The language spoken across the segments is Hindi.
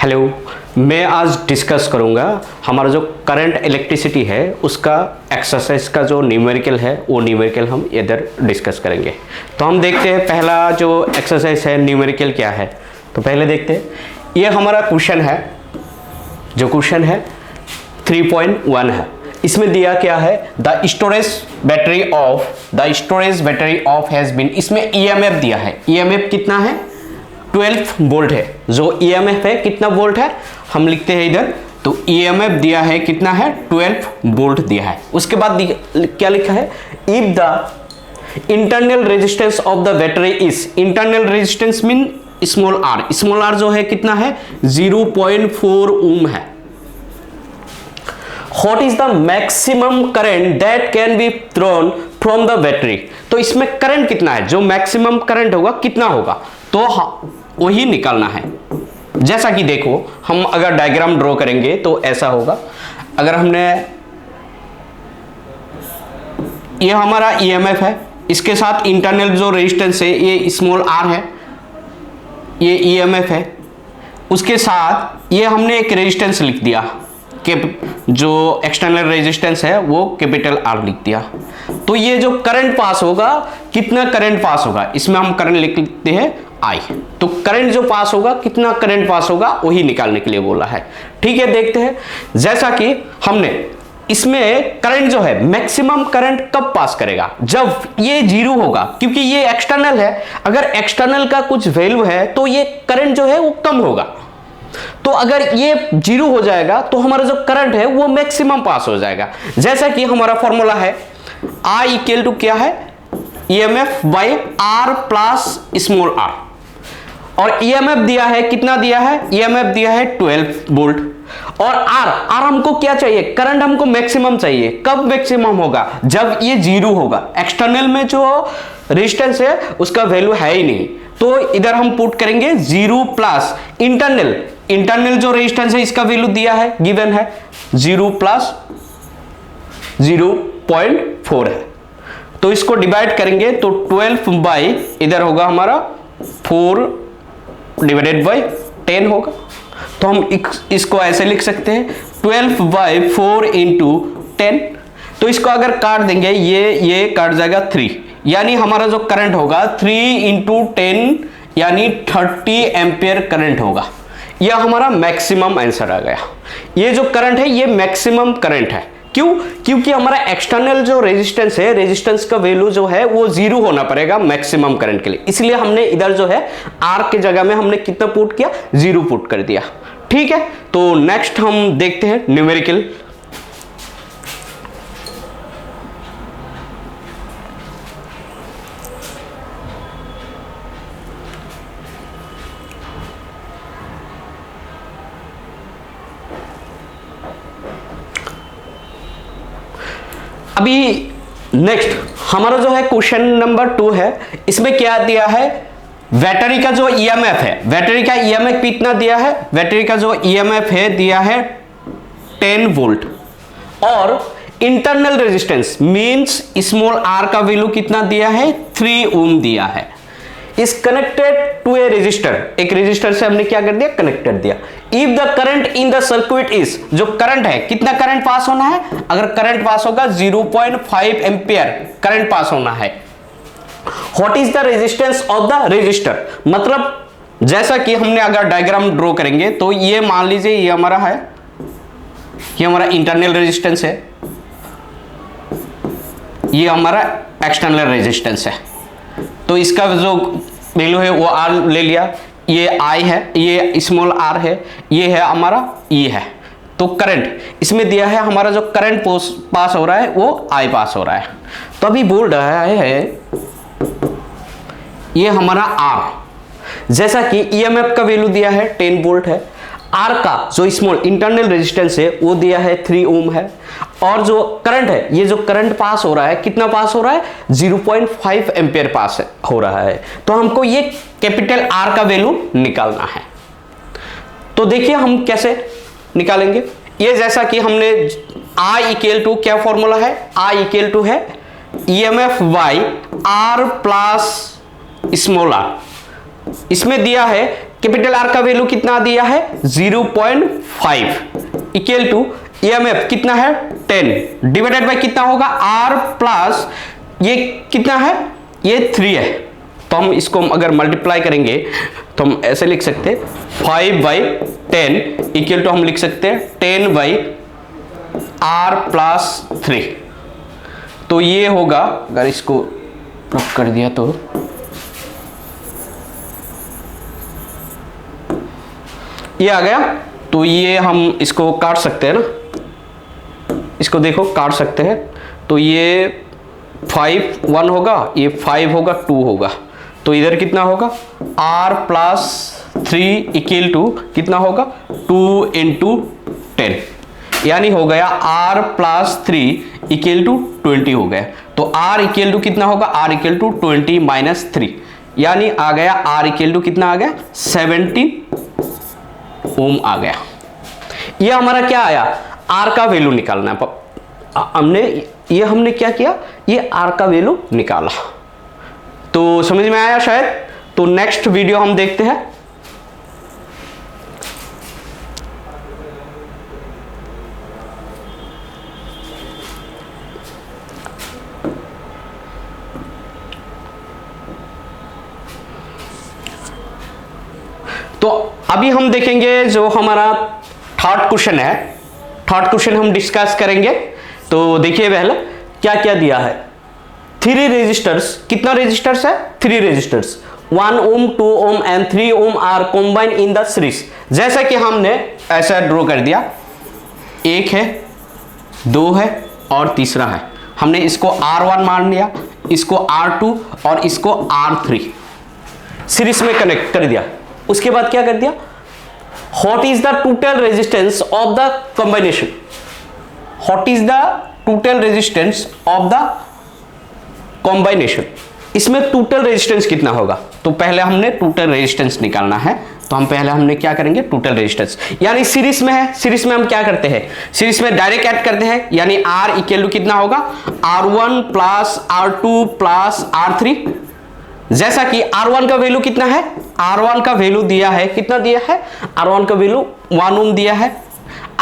हेलो, मैं आज डिस्कस करूंगा हमारा जो करंट इलेक्ट्रिसिटी है उसका एक्सरसाइज का जो न्यूमेरिकल है वो न्यूमेरिकल हम इधर डिस्कस करेंगे। तो हम देखते हैं पहला जो एक्सरसाइज है न्यूमेरिकल क्या है। तो पहले देखते हैं, ये हमारा क्वेश्चन है, जो क्वेश्चन है 3.1 है। इसमें दिया क्या है, the storage battery of has been, इसमें ईएमएफ दिया है। ईएमएफ कितना है, 12 वोल्ट है। जो ईएमएफ है कितना वोल्ट है हम लिखते हैं इधर, तो ईएमएफ दिया है कितना है, 12 वोल्ट दिया है। उसके बाद क्या लिखा है, if the internal resistance of the battery is, internal resistance mean small r, small r जो है कितना है 0.4 ओम है। What is the maximum current that can be thrown from the battery? तो इसमें करंट कितना है, जो मैक्सिमम करंट होगा कितना होगा, तो वही निकालना है। जैसा कि देखो, हम अगर डायग्राम ड्रॉ करेंगे तो ऐसा होगा। अगर हमने, ये हमारा ईएमएफ है, इसके साथ इंटरनल जो रेजिस्टेंस है ये स्मॉल आर है, ये ईएमएफ है, उसके साथ ये हमने एक रेजिस्टेंस लिख दिया कि जो एक्सटर्नल रेजिस्टेंस है वो कैपिटल आर लिख दिया। तो ये जो करंट पास होगा, कितना करंट पास होगा, इसमें हम करंट लिख लेते हैं आई। तो करंट जो पास होगा, कितना करंट पास होगा वही निकालने के लिए बोला है। ठीक है, देखते हैं। जैसा कि हमने इसमें करंट जो है मैक्सिमम करंट कब पास करेगा, जब ये जीरो होगा, क्योंकि ये एक्सटर्नल है। अगर एक्सटर्नल का कुछ वैल्यू है तो ये करंट जो है वो कम होगा। तो अगर ये जीरो हो जाएगा तो हमारा जो करंट है वो मैक्सिमम पास हो जाएगा। जैसा कि हमारा फॉर्मूला है I इक्वल टू क्या है, EMF by R plus small r, और EMF दिया है कितना दिया है, EMF दिया है 12 वोल्ट, और R हमको क्या चाहिए, करंट हमको मैक्सिमम चाहिए। कब मैक्सिमम होगा, जब ये जीरो होगा। एक्सटर्नल में जो रेजिस्टेंस है उसका वैल्यू है ही नहीं, तो इधर हम पुट करेंगे 0 प्लस इंटरनल जो रेजिस्टेंस है इसका वैल्यू दिया है, गिवन है 0 प्लस 0.4 है। तो इसको डिवाइड करेंगे तो 12 बाई, इधर होगा हमारा 4 डिवाइडेड बाई 10 होगा। तो हम इसको ऐसे लिख सकते हैं 12 बाई 4 इंटू 10। तो इसको अगर काट देंगे, ये काट जाएगा 3, यानी हमारा जो करंट होगा 3 इंटू 10 यानी 30 एम्पियर करंट होगा। यह हमारा मैक्सिमम आंसर आ गया। ये जो करंट है ये मैक्सिमम करंट है। क्यों, क्योंकि हमारा एक्सटर्नल जो रेजिस्टेंस है, रेजिस्टेंस का वैल्यू जो है वो जीरो होना पड़ेगा मैक्सिमम करंट के लिए, इसलिए हमने इधर जो है आर के जगह में हमने कितना पुट किया, 0 पुट कर दिया। ठीक है, तो नेक्स्ट हम देखते हैं न्यूमेरिकल। अभी नेक्स्ट हमारा जो है क्वेश्चन नंबर 2 है। इसमें क्या दिया है, बैटरी का जो ईएमएफ है, बैटरी का ईएमएफ कितना दिया है, बैटरी का जो ईएमएफ है दिया है 10 वोल्ट, और internal resistance means small r का वैल्यू कितना दिया है, 3 ओम दिया है। इस कनेक्टेड टू ए रेजिस्टर, एक रेजिस्टर से हमने क्या कर दिया, कनेक्ट कर दिया। If the current in the circuit is, जो करंट है कितना करंट पास होना है, अगर करंट पास होगा 0.5 एम्पियर करंट पास होना है। What is the resistance of the resistor, मतलब जैसा कि हमने अगर डायग्राम ड्रॉ करेंगे तो ये मान लीजिए ये हमारा है, ये हमारा इंटरनल रेजिस्टेंस है, ये हमारा एक्सटर्नल रेजिस्टेंस है। तो इसका जो वैल्यू है वो आर ले लिया, ये आई है, ये स्मॉल आर है, ये है हमारा ई है। तो करंट इसमें दिया है, हमारा जो करंट पास हो रहा है वो आई पास हो रहा है। तो अभी बोल रहा है ये हमारा आर, जैसा कि ईएमएफ का वैल्यू दिया है 10 वोल्ट है, आर का जो स्मॉल इंटरनल रेजिस्टेंस है वो दिया है 3 ओम है, और जो करंट है, ये जो करंट पास हो रहा है कितना पास हो रहा है, 0.5 एम्पियर पास हो रहा है। तो हमको ये कैपिटल आर का वैल्यू निकालना है। तो देखिए हम कैसे निकालेंगे। ये जैसा कि हमने आई इक्वल टू, क्या फॉर्मूला है, आई इक्वल टू है EMF by r plus small r. इसमें दिया है कैपिटल आर का वैल्यू कितना दिया है 0.5 इक्वल टू ईएमएफ कितना है 10 डिवाइडेड बाय कितना होगा आर प्लस ये कितना है ये 3 है, तो हम इसको अगर मल्टीप्लाई करेंगे तो हम ऐसे लिख सकते हैं 5/10 इक्वल टू हम लिख सकते हैं 10/r+3। तो ये होगा, अगर इसको रब कर दिया तो ये आ गया। तो ये हम इसको काट सकते हैं ना, इसको देखो काट सकते हैं। तो ये 5 1 होगा, ये 5 होगा 2 होगा, तो इधर कितना होगा r+3 इक्वल टू कितना होगा 2 × 10, यानी हो गया r+3 इक्वल टू 20 हो गया। तो r इक्वल टू कितना होगा r इक्वल टू 20 - 3, यानी आ गया r इक्वल टू कितना आ गया 17 ओम आ गया। ये हमारा क्या आया r का वैल्यू निकालना है। हमने क्या किया, ये r का वैल्यू निकाला। तो समझ में आया शायद। तो नेक्स्ट वीडियो हम देखते हैं। तो अभी हम देखेंगे जो हमारा थर्ड क्वेश्चन है, थर्ड क्वेश्चन हम डिस्कस करेंगे। तो देखिए पहले क्या क्या दिया है। 3 रेजिस्टर्स, कितना रेजिस्टर्स है 3 resistors 1 ohm 2 ohm and 3 ohm are combine in the series. जैसा कि हमने ऐसा ड्रॉ कर दिया, एक है 2 है और तीसरा है। हमने इसको R1 मान लिया, इसको R2 और इसको R3 सीरीज में कनेक्ट कर दिया। उसके बाद क्या कर दिया, what is the total resistance of the combination, what is the total resistance of the combination. इसमें टोटल रेजिस्टेंस कितना होगा, तो पहले हमने टोटल रेजिस्टेंस निकालना है। तो हम पहले हमने क्या करेंगे टोटल रेजिस्टेंस, यानी सीरीज में है, सीरीज में हम क्या करते हैं सीरीज में डायरेक्ट ऐड करते हैं, यानी R इक्वल टू कितना होगा R1 + R2 + R3। जैसा कि R1 का वैल्यू कितना है, R1 का वैल्यू दिया है, कितना दिया है R1 का वैल्यू 1 ओम दिया है।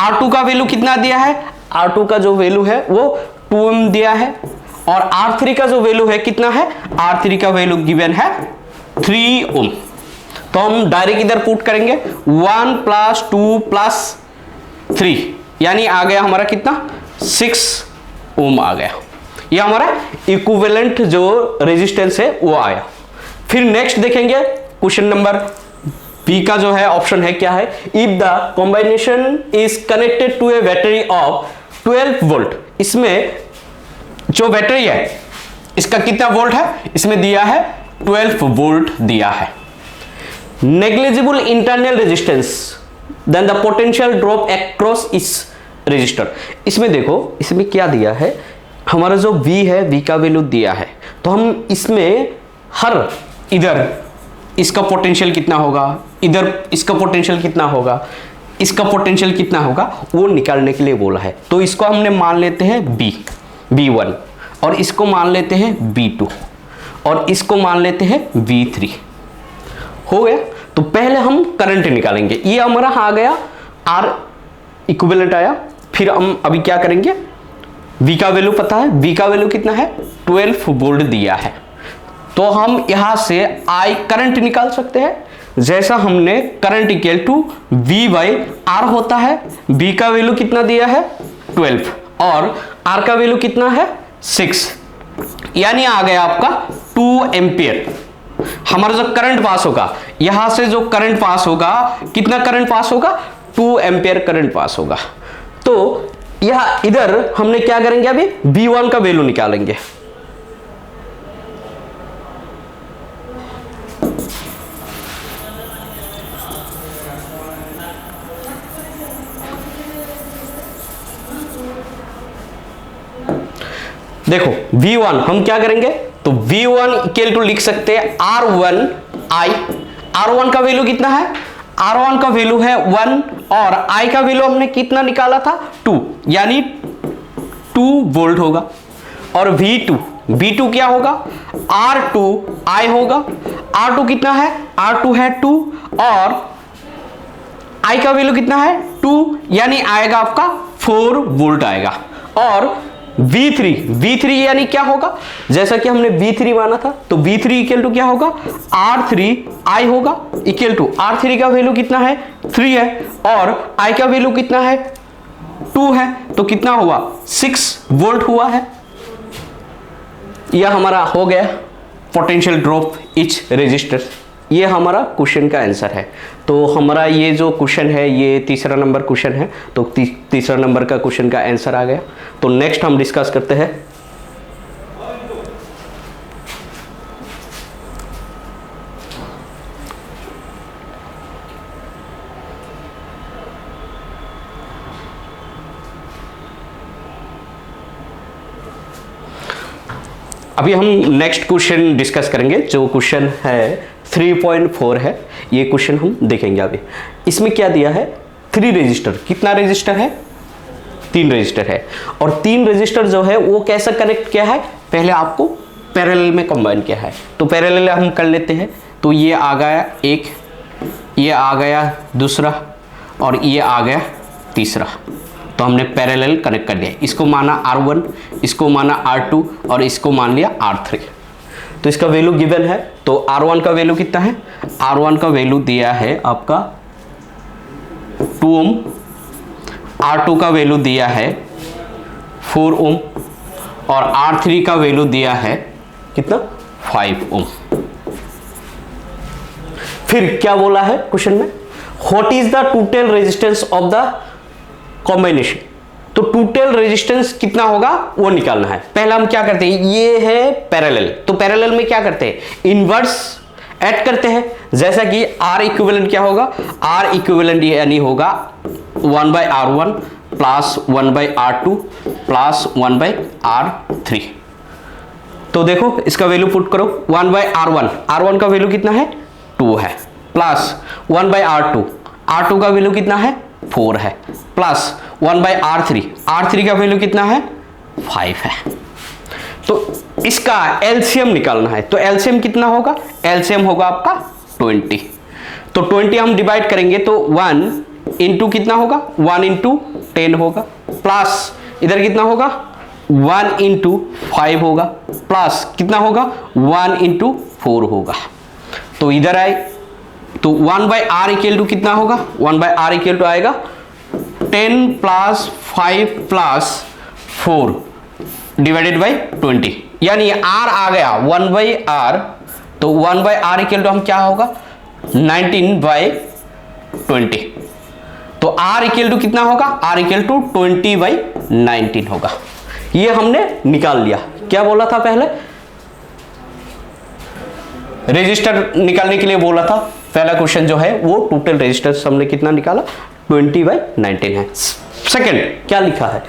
R2 का वैल्यू कितना दिया है, R2 का जो वैल्यू है वो 2 ओम दिया है। और R3 का जो वैल्यू है कितना है, R3 का वैल्यू गिवन है 3 ओम। तो हम डायरेक्ट इधर पुट करेंगे 1 + 2 + 3, यानी आ गया हमारा कितना 6 ओम आ गया। ये हमारा इक्विवेलेंट जो रेजिस्टेंस है वो आया। फिर नेक्स्ट देखेंगे क्वेश्चन नंबर बी का जो है ऑप्शन है क्या है, if the combination is connected to a battery of 12 volt. इसमें जो बैटरी है इसका कितना वोल्ट है, इसमें दिया है 12 वोल्ट दिया है। Negligible internal resistance then the potential drop across इस रेजिस्टर। इसमें देखो इसमें क्या दिया है, हमारा जो V है V का वैल्यू दिया है। तो हम इसमें हर इधर इसका पोटेंशियल कितना होगा, इधर इसका पोटेंशियल कितना होगा, इसका पोटेंशियल कितना होगा वो निकालने के लिए बोला है। तो इसको हमने मान लेते हैं B1 और इसको मान लेते हैं B2 और इसको मान लेते हैं B3। हो गया। तो पहले हम करंट निकालेंगे, ये हमारा आ गया R इक्विवेलेंट आया। फिर हम अभी क्या करेंगे, V का वैल्यू पता है, V का वैल्यू कितना है 12 वोल्ट दिया है। तो हम यहां से I करंट निकाल सकते हैं। जैसा हमने करंट इक्वल टू V/R होता है। V का वैल्यू कितना दिया है 12 और R का वैल्यू कितना है 6, यानी आ गया आपका 2 एम्पियर। हमारा जो करंट पास होगा, यहां से जो करंट पास होगा, कितना करंट पास होगा 2 एम्पियर करंट पास होगा। तो यह इधर हमने क्या करेंगे, अभी V1 का वैल्यू निकालेंगे। देखो V1 हम क्या करेंगे, तो V1 इक्वल टू लिख सकते हैं R1I। R1 का वैल्यू कितना है, R1 का वैल्यू है 1 और I का वैल्यू हमने कितना निकाला था 2, यानी 2 वोल्ट होगा। और V2 क्या होगा, R2I होगा। R2 कितना है, R2 है 2 और I का वैल्यू कितना है 2, यानी आएगा आपका 4 वोल्ट आएगा। और V3 यानी क्या होगा, जैसा कि हमने V3 माना था, तो V3 इक्वल टू क्या होगा, R3I होगा, इक्वल टू R3 का वैल्यू कितना है 3 है और I का वैल्यू कितना है 2 है, तो कितना हुआ 6 वोल्ट हुआ है। यह हमारा हो गया पोटेंशियल ड्रॉप इच रेजिस्टर। ये हमारा क्वेश्चन का आंसर है। तो हमारा ये जो क्वेश्चन है ये तीसरा नंबर क्वेश्चन है, तो तीसरा नंबर का क्वेश्चन का आंसर आ गया। तो नेक्स्ट हम डिस्कस करते हैं अभी हम नेक्स्ट क्वेश्चन डिस्कस करेंगे, जो क्वेश्चन है 3.4 है। ये क्वेश्चन हम देखेंगे अभी। इसमें क्या दिया है, 3 रजिस्टर, कितना रजिस्टर है 3 रजिस्टर है, और 3 रजिस्टर जो है वो कैसा कनेक्ट किया है, पहले आपको पैरेलल में कंबाइन किया है। तो पैरेलल हम कर लेते हैं। तो ये आ गया एक, ये आ गया दूसरा और ये आ गया तीसरा। तो हमने पैरेलल कनेक्ट कर दिया। इसको माना R1, इसको माना R2 और इसको मान लिया R3। तो इसका वैल्यू गिवन है। तो R1 का वैल्यू कितना है, R1 का वैल्यू दिया है आपका 2 ओम, R2 का वैल्यू दिया है 4 ओम और R3 का वैल्यू दिया है कितना 5 ओम। फिर क्या बोला है क्वेश्चन में, what is the total resistance of the combination. तो टोटल रेजिस्टेंस कितना होगा वो निकालना है। पहला हम क्या करते हैं, ये है पैरेलल, तो पैरेलल में क्या करते हैं, इनवर्स ऐड करते हैं। जैसा कि R इक्विवेलेंट क्या होगा, R इक्विवेलेंट यानी होगा 1/R1 plus 1/R2 plus 1/R3। तो देखो इसका वैल्यू पुट करो, 1/R1, R1 का वैल्यू कितना है 2 है, प्लस 1/R2, R2 का वैल्यू कितना है 4 है, प्लस 1/R3, R3 का वैल्यू कितना है 5 है। तो इसका एलसीएम निकालना है। तो एलसीएम कितना होगा, एलसीएम होगा आपका 20। तो 20 हम डिवाइड करेंगे तो 1 इंटू कितना होगा, 1 इंटू 10 होगा, प्लस इधर कितना होगा 1 इंटू 5 होगा, प्लस कितना होगा 1 इंटू 4 होगा। तो इधर आए तो 1/R इक्वल टू कितना होगा, 1/R इक्वल टू आएगा 10 प्लस 5 प्लस 4 डिवाइडेड बाई 20, यानी R आ गया 1/R। तो 1/R इक्वल टू हम क्या होगा 19/20। तो R इक्वल टू कितना होगा, R इक्वल टू 20/19 होगा। ये हमने निकाल लिया। क्या बोला था पहले, रजिस्टर निकालने के लिए बोला था। पहला क्वेश्चन जो है वो टोटल रजिस्टर्स हमने कितना निकाला 20/19 है। सेकंड क्या लिखा है,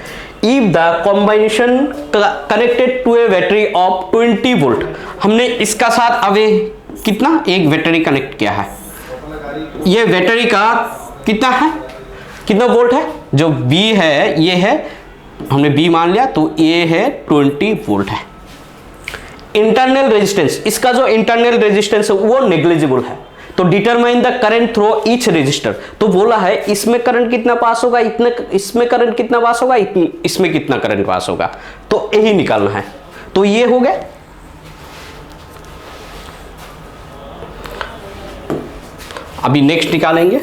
if the combination connected to a battery of 20 volt. हमने इसका साथ अवे कितना एक बैटरी कनेक्ट किया है। ये बैटरी का कितना है, कितना वोल्ट है, जो B है ये है, हमने B मान लिया, तो ये है 20 वोल्ट है। इंटरनल रेजिस्टेंस, इसका जो इंटरनल रेजिस्टेंस है वो नेग्लिजिबल है। तो determine the current through each resistor. तो बोला है इसमें करंट कितना पास होगा, इतने इसमें करंट कितना पास होगा, इसमें कितना करंट पास होगा, तो यही निकालना है। तो ये हो गया। अभी नेक्स्ट निकालेंगे।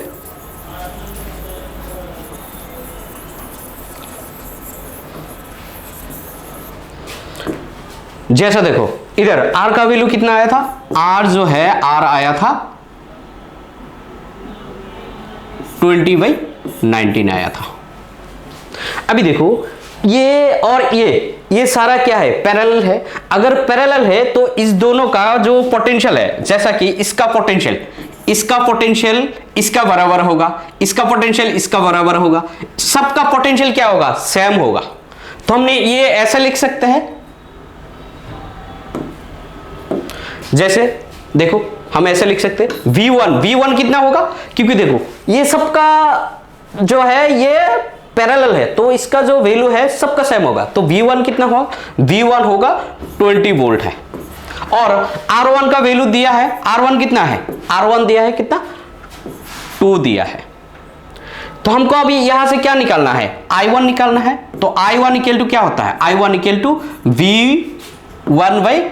जैसा देखो इधर R का वैल्यू कितना आया था, R जो है R आया था 20/19 आया था। अभी देखो ये और ये सारा क्या है, पैरेलल है। अगर पैरेलल है तो इस दोनों का जो पोटेंशियल है, जैसा कि इसका पोटेंशियल इसका बराबर होगा, इसका पोटेंशियल इसका बराबर होगा, सबका पोटेंशियल क्या होगा, सेम होगा। तो हमने ये ऐसा लिख सकते हैं, जैसे देखो हम ऐसे लिख सकते हैं V1 कितना होगा, क्योंकि देखो ये सबका जो है ये पैरेलल है तो इसका जो वैल्यू है सबका सेम होगा। तो V1 कितना होगा, V1 होगा 20 वोल्ट है। और R1 का वैल्यू दिया है, R1 कितना है, R1 दिया है कितना, 2 दिया है। तो हमको अभी यहां से क्या निकालना है, I1 निकालना है। तो I1 इक्वल टू क्या होता है, I1 equal to V1 by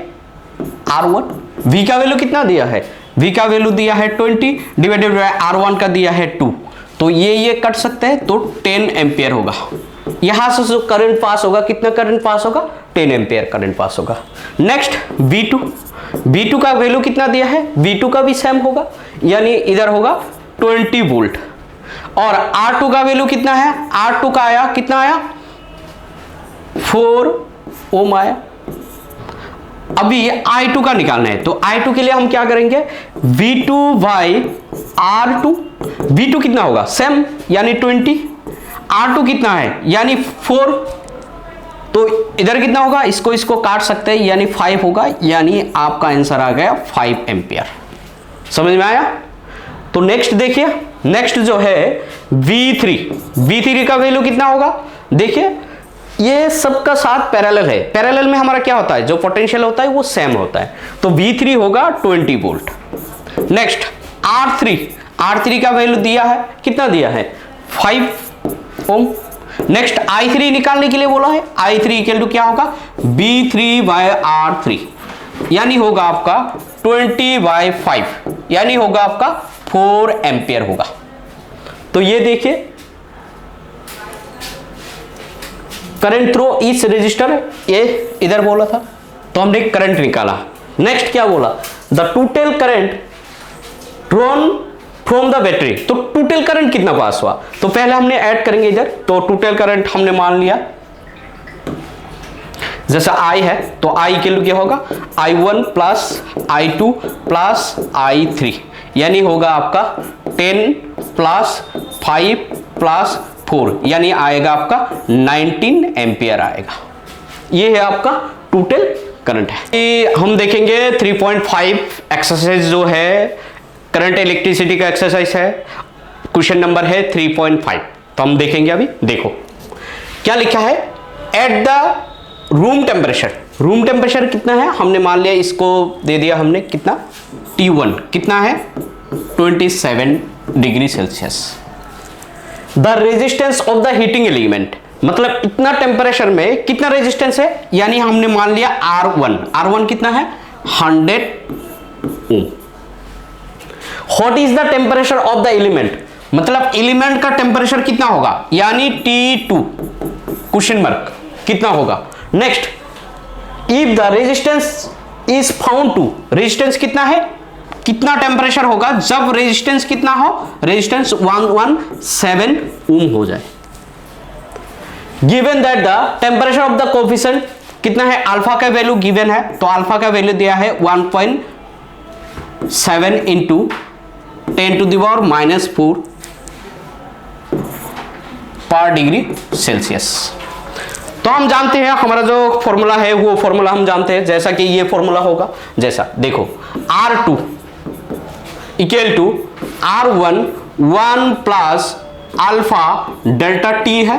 R1। V का वैल्यू कितना दिया है, V का वैल्यू दिया है 20 डिवाइडेड बाय R1 का दिया है 2। तो ये कट सकते हैं तो 10 एम्पियर होगा। यहां से जो करंट पास होगा, कितना करंट पास होगा, 10 एम्पियर करंट पास होगा। नेक्स्ट V2 का वैल्यू कितना दिया है, V2 का भी सेम होगा, यानी इधर होगा 20 वोल्ट। और R2 का वैल्यू कितना है, R2 का आया कितना आया, 4 ओम आया। अभी I2 का निकालना है। तो I2 के लिए हम क्या करेंगे, V2 बाई R2। V2 कितना होगा, सेम यानी 20, R2 कितना है यानी 4। तो इधर कितना होगा, इसको काट सकते हैं यानी 5 होगा, यानी आपका आंसर आ गया 5 एम्पियर। समझ में आया। तो नेक्स्ट देखिए, नेक्स्ट जो है V3 का वैल्यू कितना होगा, देखिए ये सबका साथ पैरेलल है। पैरेलल में हमारा क्या होता है, जो पोटेंशियल होता है वो सेम होता है। तो V3 होगा 20 वोल्ट। नेक्स्ट R3 का वैल्यू दिया है, कितना दिया है, 5 ओम। नेक्स्ट I3 निकालने के लिए बोला है, I3 इक्वल टू क्या होगा, V3 बाय R3, यानी होगा आपका 20 बाय 5, यानी होगा आपका 4 एम्पियर होगा। तो ये देखिए करंट थ्रू इस रजिस्टर, ये इधर बोला था तो हमने करंट निकाला। नेक्स्ट क्या बोला, the total current drawn from the battery. तो टोटल करंट कितना पास हुआ, तो पहले हमने ऐड करेंगे इधर। तो टोटल करंट हमने मान लिया, जैसा I है तो I इक्वल क्या होगा, I1 plus I2 plus I3, यानी होगा आपका 10 प्लस 5 प्लस 4, यानी आएगा आपका 19 एम्पियर आएगा। ये है आपका टोटल करंट है। ये हम देखेंगे 3.5 एक्सरसाइज जो है करंट इलेक्ट्रिसिटी का एक्सरसाइज है, क्वेश्चन नंबर है 3.5। तो हम देखेंगे अभी, देखो क्या लिखा है, एट द रूम टेम्परेचर कितना है, हमने मान लिया, इसको दे दिया हमने कितना, T1 कितना है 27 degree Celsius. The resistance of the heating element, मतलब इतना टेम्परेचर में कितना रेजिस्टेंस है, यानी हमने मान लिया R1 कितना है 100 ohm. What is the temperature of the element, मतलब एलिमेंट का टेम्परेचर कितना होगा, यानी T2 क्वेश्चन मार्क कितना होगा। Next, if the resistance is found to, resistance कितना है, कितना टेम्परेचर होगा जब रेजिस्टेंस कितना हो, रेजिस्टेंस 117 ओम हो जाए। Given that the temperature of the coefficient कितना है, अल्फा का वैल्यू गिवन है, तो अल्फा का वैल्यू दिया है 1.7 इंटू 10 टू द पावर -4 पर डिग्री सेल्सियस। तो हम जानते हैं हमारा जो फॉर्मूला है वो फॉर्मूला हम जानते हैं, जैसा कि ये फॉर्मूला होगा, जैसा देखो R2 equal to R1 1 plus alpha delta T है।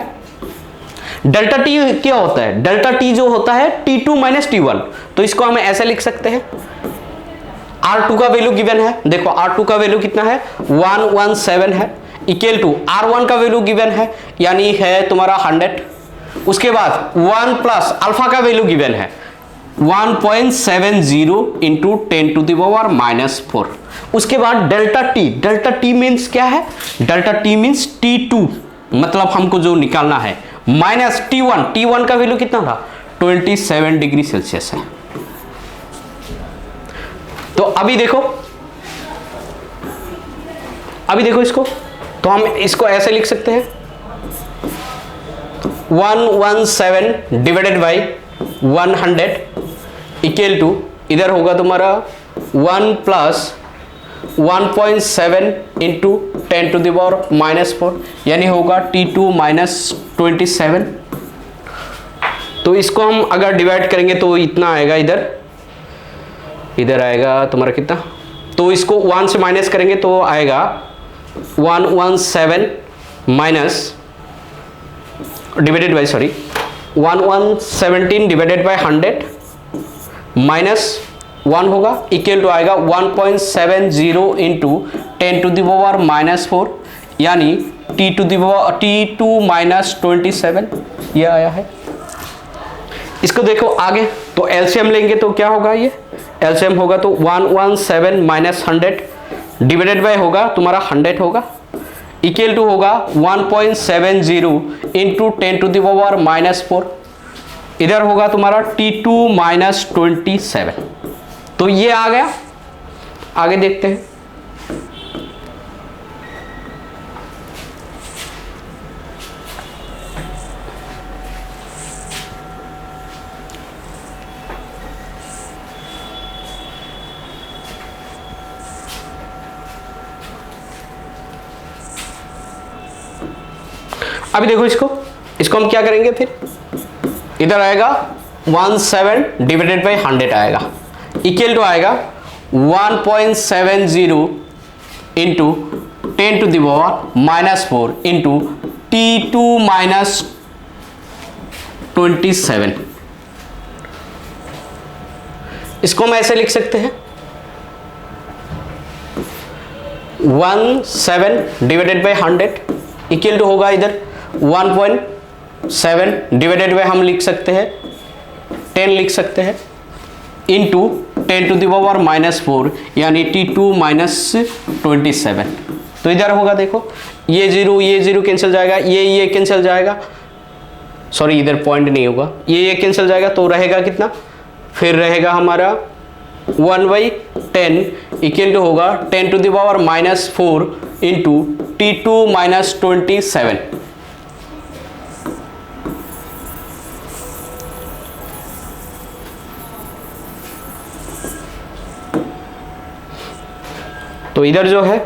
डेल्टा T क्या होता है, डेल्टा T जो होता है T2 माइनस T1, तो इसको हम ऐसे लिख सकते हैं। R2 का वैल्यू गिवन है, देखो R2 का वैल्यू कितना है 117 है, इक्वल टू R1 का वैल्यू गिवन है, यानी है तुम्हारा 100। उसके बाद 1 प्लस अल्फा का वैल्यू गिवन है 1.70 इंटू 10 टू द पावर -4। उसके बाद डेल्टा टी मीन्स क्या है, डेल्टा टी मीन्स T2, मतलब हमको जो निकालना है, माइनस T1 का वैल्यू कितना था 27 डिग्री सेल्सियस है। तो अभी देखो इसको, तो हम इसको ऐसे लिख सकते हैं 117 डिवाइडेड बाई 100 इक्वल टू, इधर होगा तुम्हारा 1 plus 1.7 into 10 to the power -4, यानी होगा T2 माइनस 27। तो इसको हम अगर डिवाइड करेंगे तो इतना आएगा, इधर आएगा तुम्हारा कितना, तो इसको 1 से माइनस करेंगे तो आएगा 117 minus divided by 1117 divided by 100 minus 1 होगा, इक्वल टू आएगा 1.70 into 10 to the power minus 4, यानी T2 माइनस 27 ये आया है। इसको देखो आगे, तो एलसीएम लेंगे तो क्या होगा, ये एलसीएम होगा तो 117 माइनस 100 डिवाइडेड बाय होगा तुम्हारा 100 होगा, इक्वल टू होगा 1.70 into 10 to the power minus 4, इधर होगा तुम्हारा T2 माइनस 27। तो ये आ गया। आगे देखते हैं। अभी देखो इसको हम क्या करेंगे, फिर इधर आएगा 17 डिवाइडेड बाय 100 आएगा, इक्वल टू आएगा 1.70 into 10 to the power minus 4 into T2 minus 27। इसको हम ऐसे लिख सकते हैं 17 डिवाइडेड बाय 100 इक्वल टू होगा इधर 1.7 डिवाइडेड बाय हम लिख सकते हैं 10 लिख सकते हैं into 10 to the power minus 4, यानी T2 माइनस 27। तो इधर होगा, देखो ये जीरो कैंसिल जाएगा, ये कैंसिल जाएगा, सॉरी इधर पॉइंट नहीं होगा, ये कैंसिल जाएगा, तो रहेगा कितना, फिर रहेगा हमारा 1/10 इक्वल टू होगा 10 to the power minus 4 into T2 minus 27। तो इधर जो है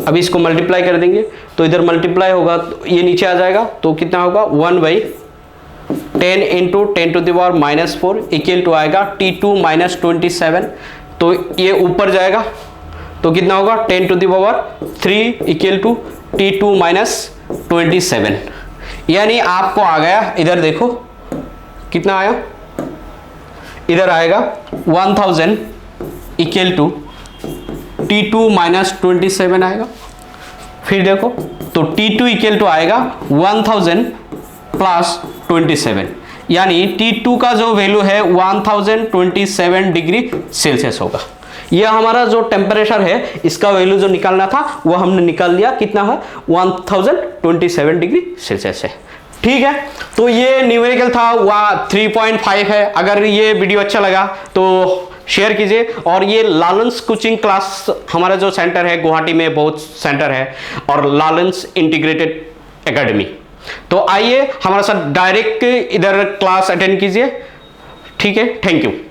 अभी इसको मल्टीप्लाई कर देंगे, तो इधर मल्टीप्लाई होगा तो ये नीचे आ जाएगा, तो कितना होगा 1/10 into 10 to the power minus 4 equal to आएगा T2 माइनस 27। तो ये ऊपर जाएगा तो कितना होगा 10 to the power 3 equal to T2 minus 27, यानी आपको आ गया, इधर देखो कितना आया, इधर आएगा 1000 इक्वल टू T2 माइनस 27 आएगा। फिर देखो तो T2 इक्वल टू आएगा 1000 प्लस 27, यानी T2 का जो वैल्यू है 1027 डिग्री सेल्सियस होगा। यह हमारा जो टेम्परेचर है इसका वैल्यू जो निकालना था वो हमने निकाल लिया, कितना है 1027 डिग्री सेल्सियस है। ठीक है, तो ये न्यूमेरिकल था, वह 3.5 है। अगर ये वीडियो अच्छा लगा तो शेयर कीजिए, और ये लालेंस कोचिंग क्लास हमारा जो सेंटर है गुवाहाटी में बहुत सेंटर है, और लालेंस इंटीग्रेटेड एकेडमी, तो आइए हमारे साथ डायरेक्ट इधर क्लास अटेंड कीजिए। ठीक है, थैंक यू।